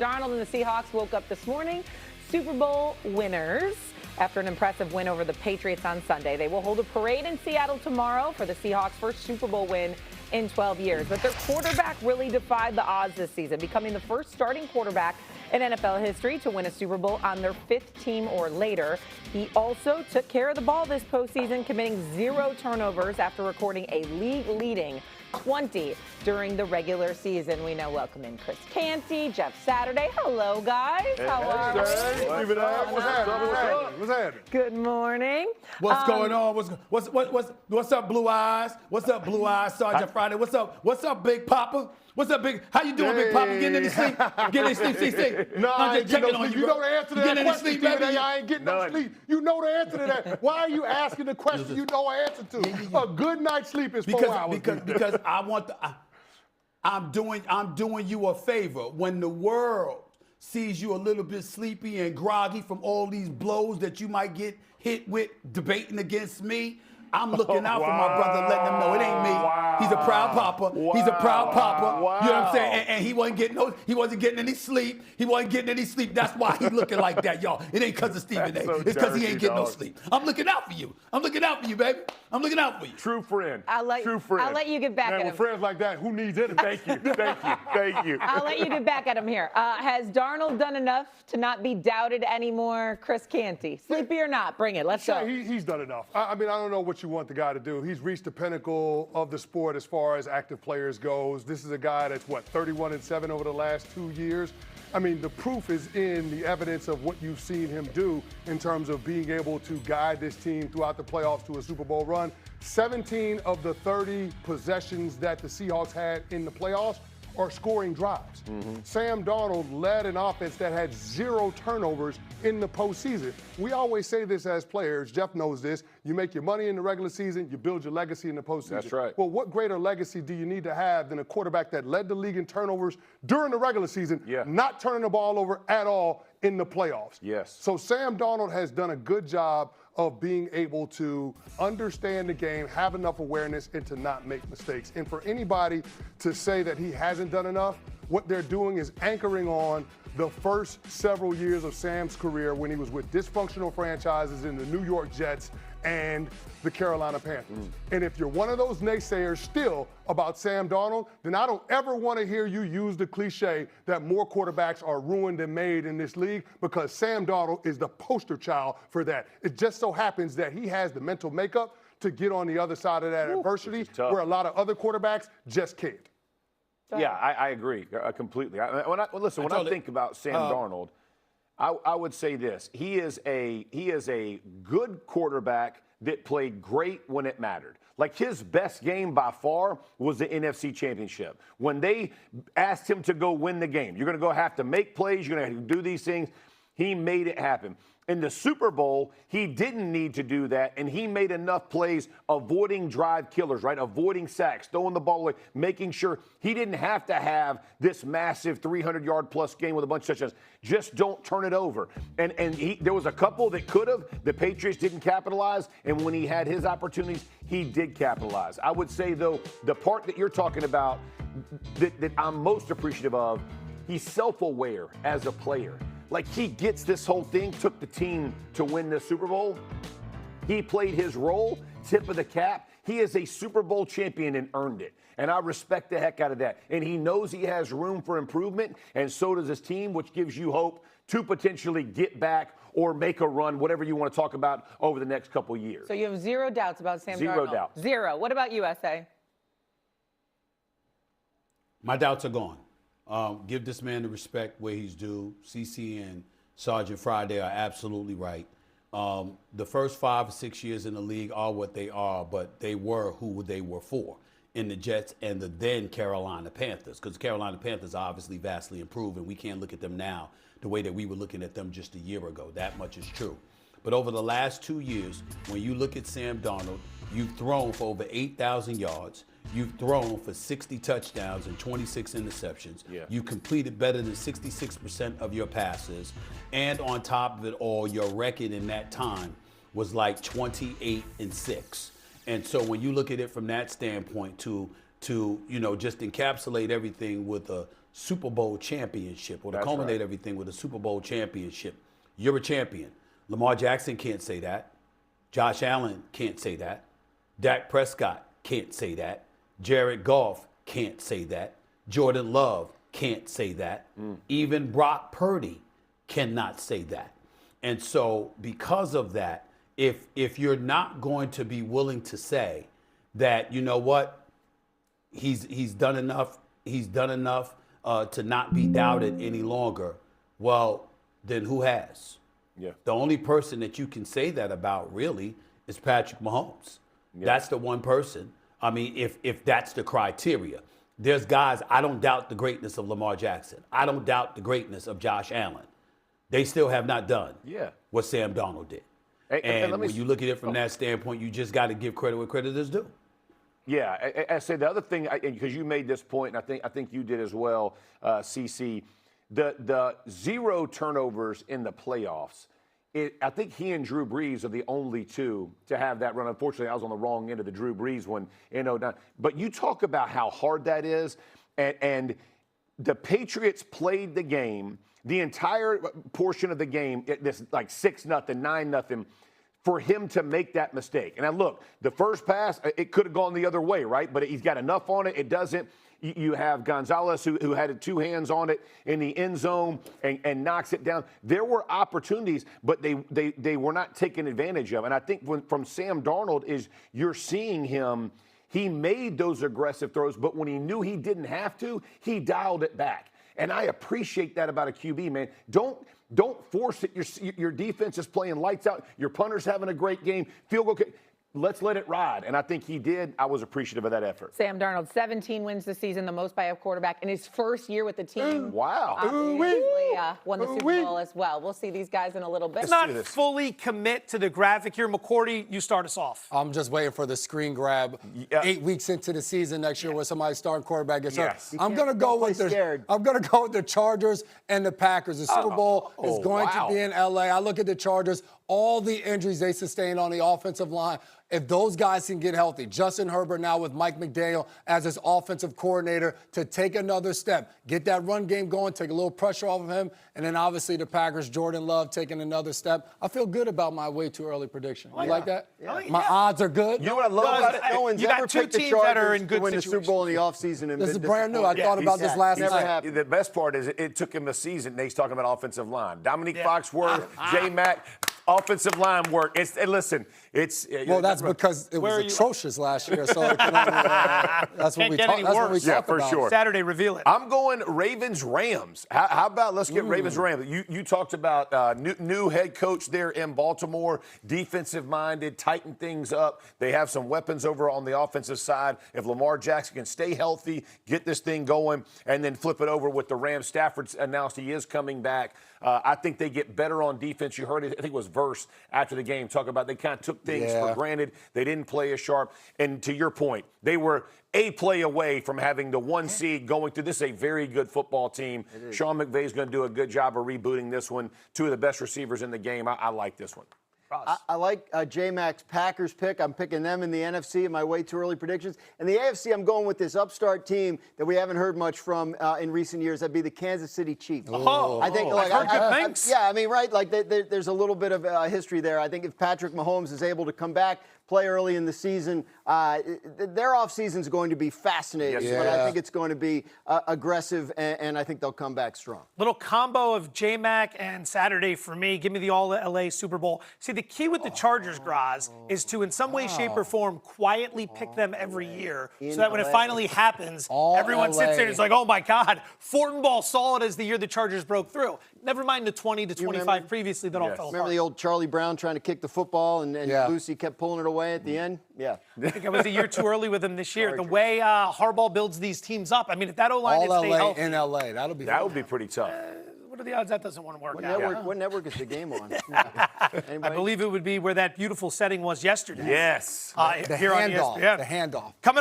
Darnold and the Seahawks woke up this morning Super Bowl winners after an impressive win over the Patriots on Sunday. They will hold a parade in Seattle tomorrow for the Seahawks' first Super Bowl win in 12 years. But their quarterback really defied the odds this season, becoming the first starting quarterback in NFL history to win a Super Bowl on their fifth team or later. He also took care of the ball this postseason, committing 0 turnovers after recording a league-leading 20 during the regular season. We now welcome in Chris Canty, Jeff Saturday. Hello, guys. How are you? What's happening? Good morning. What's going on? What's up, Blue Eyes? What's up, Blue Eyes? Sergeant Friday. What's up, Big Papa? What's up, Big? How you doing, Big Papa? Getting any sleep? Getting any sleep? See. No, I'm just checking on you know the answer to that question, sleep, Stephen baby? A. I ain't getting no sleep. You know the answer to that. Why are you asking the question you know an answer to? A good night's sleep is 4 hours. Because I want the, I'm doing you a favor. When the world sees you a little bit sleepy and groggy from all these blows that you might get hit with debating against me, I'm looking out for my brother, letting them know it ain't me. He's a proud papa. He's a proud papa. You know what I'm saying? And he wasn't getting any sleep. He wasn't getting any sleep. That's why he's looking like that, y'all. It ain't because of Stephen A. It's because he ain't getting no sleep. I'm looking out for you. I'm looking out for you, baby. I'm looking out for you. True friend. True friend. I'll let you get back at him. With friends like that, who needs it? Thank you. I'll let you get back at him here. Has Darnold done enough to not be doubted anymore? Chris Canty, sleepy or not, bring it. Let's go. He's done enough. I mean, I don't know what you want the guy to do. He's reached the pinnacle of the sport as far as active players goes. This is a guy that's, 31-7 over the last 2 years. I mean, the proof is in the evidence of what you've seen him do in terms of being able to guide this team throughout the playoffs to a Super Bowl run. 17 of the 30 possessions that the Seahawks had in the playoffs are scoring drives. Sam Darnold led an offense that had 0 turnovers in the postseason. We always say this as players. Jeff knows this. You make your money in the regular season, you build your legacy in the postseason. That's right. Well, what greater legacy do you need to have than a quarterback that led the league in turnovers during the regular season, not turning the ball over at all in the playoffs? Yes. So Sam Darnold has done a good job of being able to understand the game, have enough awareness, and to not make mistakes. And for anybody to say that he hasn't done enough, what they're doing is anchoring on the first several years of Sam's career when he was with dysfunctional franchises in the New York Jets and the Carolina Panthers. And if you're one of those naysayers still about Sam Darnold, then I don't ever want to hear you use the cliche that more quarterbacks are ruined than made in this league, because Sam Darnold is the poster child for that. It just so happens that he has the mental makeup to get on the other side of that adversity where a lot of other quarterbacks just can't. Yeah, I agree completely. When I think about Sam Darnold, I would say this: he is a good quarterback that played great when it mattered. Like, his best game by far was the NFC Championship. When they asked him to go win the game, you're going to have to make plays, you're going to do these things. He made it happen. In the Super Bowl, he didn't need to do that, and he made enough plays avoiding drive killers, right? Avoiding sacks, throwing the ball away, making sure he didn't have to have this massive 300-yard-plus game with a bunch of touchdowns. Just don't turn it over. And there was a couple that could have. The Patriots didn't capitalize, and when he had his opportunities, he did capitalize. I would say, though, the part that you're talking about that I'm most appreciative of, he's self-aware as a player. Like, he gets this whole thing, took the team to win the Super Bowl. He played his role, tip of the cap. He is a Super Bowl champion and earned it. And I respect the heck out of that. And he knows he has room for improvement, and so does his team, which gives you hope to potentially get back or make a run, whatever you want to talk about over the next couple of years. So you have 0 doubts about Sam Darnold? 0 doubts. 0. What about USA? My doubts are gone. Give this man the respect where he's due. CC and Sergeant Friday are absolutely right. The first 5 or 6 years in the league are what they are, but they were who they were for in the Jets and the then Carolina Panthers, because the Carolina Panthers are obviously vastly improved, and we can't look at them now the way that we were looking at them just a year ago. That much is true. But over the last 2 years, when you look at Sam Darnold, you've thrown for over 8,000 yards. You've thrown for 60 touchdowns and 26 interceptions. You completed better than 66% of your passes. And on top of it all, your record in that time was like 28-6. And so when you look at it from that standpoint to just encapsulate everything with a Super Bowl championship, or to That's culminate right. everything with a Super Bowl championship. You're a champion. Lamar Jackson can't say that. Josh Allen can't say that. Dak Prescott can't say that. Jared Goff can't say that. Jordan Love can't say that. Even Brock Purdy cannot say that. And so because of that, if you're not going to be willing to say that, you know what, he's done enough to not be doubted any longer, well, then who has? Yeah. The only person that you can say that about really is Patrick Mahomes. Yeah. That's the one person. I mean, if that's the criteria. There's guys, I don't doubt the greatness of Lamar Jackson. I don't doubt the greatness of Josh Allen. They still have not done what Sam Darnold did. And when you look at it from that standpoint, you just got to give credit where credit is due. Yeah, I say the other thing, because you made this point, and I think you did as well, CC, the 0 turnovers in the playoffs. I think he and Drew Brees are the only two to have that run. Unfortunately, I was on the wrong end of the Drew Brees one in 09. But you talk about how hard that is, and the Patriots played the game, the entire portion of the game, this like 6-0, 9-0, for him to make that mistake. And now look, the first pass, it could have gone the other way, right? But he's got enough on it. It doesn't. You have Gonzalez who had 2 hands on it in the end zone and knocks it down. There were opportunities, but they were not taken advantage of. And I think from Sam Darnold is you're seeing him. He made those aggressive throws, but when he knew he didn't have to, he dialed it back. And I appreciate that about a QB, man. Don't force it. Your defense is playing lights out. Your punter's having a great game. Field goal kick. Let's let it ride. And I think he did. I was appreciative of that effort. Sam Darnold, 17 wins this season, the most by a quarterback in his first year with the team. Wow. Won the Super Bowl as well. We'll see these guys in a little bit. Let's not fully commit to the graphic here. McCourty, you start us off. I'm just waiting for the screen grab 8 weeks into the season next year where somebody's starting quarterback gets hurt. I'm gonna go with the Chargers and the Packers. The Super Bowl is going to be in LA. I look at the Chargers, all the injuries they sustained on the offensive line. If those guys can get healthy, Justin Herbert now with Mike McDaniel as his offensive coordinator to take another step, get that run game going, take a little pressure off of him, and then obviously the Packers, Jordan Love taking another step. I feel good about my way too early prediction. You like that? Yeah. My odds are good. You know what I love about it? No one's ever picked the Chargers to win the Super Bowl in the offseason. This is brand new. I thought about this last night. The best part is it took him a season. He's talking about offensive line. Dominique Foxworth, J-Mac, offensive line work. That's because it was atrocious last year. So that's what we talk about. Yeah, for sure. Saturday, reveal it. I'm going Ravens-Rams. How about let's get Ravens-Rams? You talked about new head coach there in Baltimore, defensive-minded, tighten things up. They have some weapons over on the offensive side. If Lamar Jackson can stay healthy, get this thing going, and then flip it over with the Rams. Stafford announced he is coming back. I think they get better on defense. You heard it, I think it was Verse after the game talking about they kind of took things for granted. They didn't play as sharp. And to your point, they were a play away from having the 1 seed going through. This is a very good football team. Sean McVay is going to do a good job of rebooting this one. 2 of the best receivers in the game. I like this one. I like J-Mac's Packers pick. I'm picking them in the NFC in my way too early predictions. And the AFC, I'm going with this upstart team that we haven't heard much from in recent years. That'd be the Kansas City Chiefs. I think, right? Like there's a little bit of history there. I think if Patrick Mahomes is able to come back, play early in the season, their offseason is going to be fascinating. But I think it's going to be aggressive, and I think they'll come back strong. Little combo of J-Mac and Saturday for me. Give me the All-LA Super Bowl. See, the key with the Chargers, Graz, is to in some way, shape, or form quietly pick them every year so that when it finally happens, everyone sits there and is like, oh, my God, Fortin Ball saw it as the year the Chargers broke through. Never mind the 20 to 25 previously that all fell apart. Remember the old Charlie Brown trying to kick the football and Lucy kept pulling it away at the end? Yeah. I think I was a year too early with him this year. The way Harbaugh builds these teams up. I mean, if that O-line is stay healthy. In LA, that would be pretty tough. What are the odds that doesn't want to work out? What network is the game on? I believe it would be where that beautiful setting was yesterday. Yes. The handoff. The handoff. Coming